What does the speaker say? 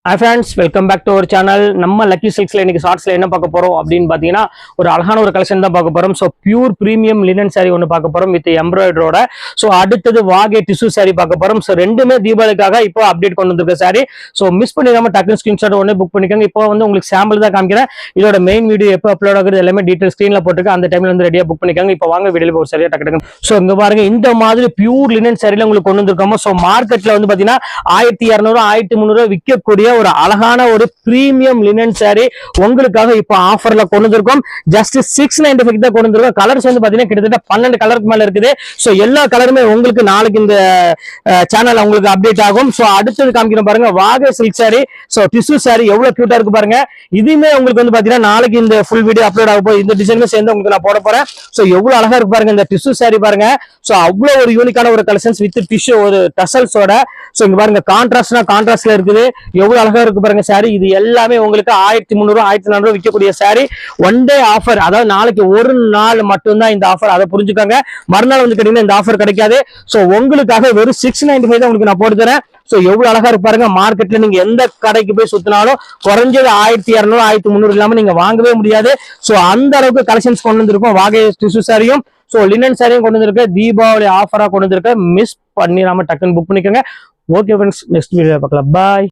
Hi friends, welcome back to our channel. நம்ம lucky சில்க்ஸ்ல இன்னைக்கு ஷார்ட்ஸ்ல என்ன பார்க்க போறோம் அப்படின்னு பாத்தீங்கன்னா ஒரு அழகான ஒரு கலெக்ஷன் தான் பார்க்க போறோம். So pure premium linen sorry ஒன்று பார்க்க போறோம் வித் எம்ப்ராய்டரோட. ஸோ அடுத்தது வாகே டிஷ்யூ சாரி பார்க்க போறோம். ஸோ ரெண்டுமே தீபாவளிக்காக இப்போ அப்டேட் கொண்டு வந்திருக்க சாரி. ஸோ மிஸ் பண்ணிடாம டக்குனு ஸ்கிரீன்ஷாட் ஒன்று புக் பண்ணிக்கோங்க. இப்போ வந்து உங்களுக்கு சாம்பிள் தான் காமிக்கிறேன். இதோட மெயின் வீடியோ எப்போ அப்லோட் ஆகுது எல்லாமே டீடைல் ஸ்கிரீன்ல போட்டுருக்கு. அந்த டைம்ல வந்து ரெடியா புக் பண்ணிக்கோங்க. இப்போ வாங்க வீடியோல ஒரு சரியா டக்கு. ஸோ இங்க பாருங்க இந்த மாதிரி பியூர் லினன் சாரில உங்களுக்கு கொண்டு வந்திருக்கோம். ஸோ மார்க்கெட்ல வந்து பாத்தீங்கன்னா 1200 1300 விற்கக்கூடிய ஒரு அழகான ஒரு பிரீமியம் லினன் சாரி உங்களுக்காக இப்ப ஆஃபர்ல கொண்டு வந்திருக்கோம். ஜஸ்ட் 695 தான் கொண்டு வந்திருக்கோம். கலர்ஸ் வந்து பாத்தீங்கன்னா கிட்டத்தட்ட 12 கலருக்கு மேல இருக்குது. சோ எல்லா கலருமே உங்களுக்கு நாளைக்கு இந்த சேனல் உங்களுக்கு அப்டேட் ஆகும். சோ அடுத்தது காமிக்கிறோம் பாருங்க வாகே silk sari. So tissue sari எவ்வளவு கியூட்டா இருக்கு பாருங்க. இதுமே உங்களுக்கு வந்து பாத்தீங்கன்னா நாளைக்கு இந்த ஃபுல் வீடியோ அப்லோட் ஆக போகுது. இந்த டிசைனுமே சேர்ந்து உங்களுக்கு நான் போட போறேன். சோ எவ்வளவு அழகா இருக்கு பாருங்க இந்த டிஷ்யூ சாரி பாருங்க. சோ அவ்வளவு ஒரு யூனிக்கான ஒரு கலெக்ஷன்ஸ் வித் டிஷ்யூ ஒரு டசல்ஸோட. சோ இங்க பாருங்க கான்ட்ராஸ்ட்ல இருக்குது. எவ்வளவு அழகா இருக்கு பாருங்க சாரி. இது எல்லாமே உங்களுக்கு 1300 1400 விற்கக்கூடிய சாரி. ஒன் டே ஆஃபர், அதாவது நாளைக்கு ஒரு நாள் மட்டும்தான் இந்த ஆஃபர். அதை புரிஞ்சுக்காங்க. மறுநாள் வந்து கேட்டீங்கன்னா இந்த ஆஃபர் கிடைக்காது. சோ உங்களுக்காக வெறும் 695 தான் உங்களுக்கு நான் போட்டு தரேன். சோ எவ்வளவு அழகா இருக்கு பாருங்க. மார்க்கெட்ல நீங்க எந்த கடைக்கு போய் சுத்தினாலும் குறைஞ்சது 1200 1300 இல்லாம நீங்க வாங்கவே முடியாது. சோ அந்த அளவுக்கு கலெக்ஷன்ஸ் கொண்டு வந்திருக்கோம். வாகே டிஷ்யூ சாரியும் சோ லினன் சாரியும் கொண்டு வந்திருக்க. தீபாவளி ஆஃபரா கொண்டு வந்திருக்க. மிஸ் பண்ணிடாம டக்குன்னு புக் பண்ணிக்கோங்க. ஓகே ஃப்ரெண்ட்ஸ், நெக்ஸ்ட் வீடியோ பார்க்கலாம். பாய்.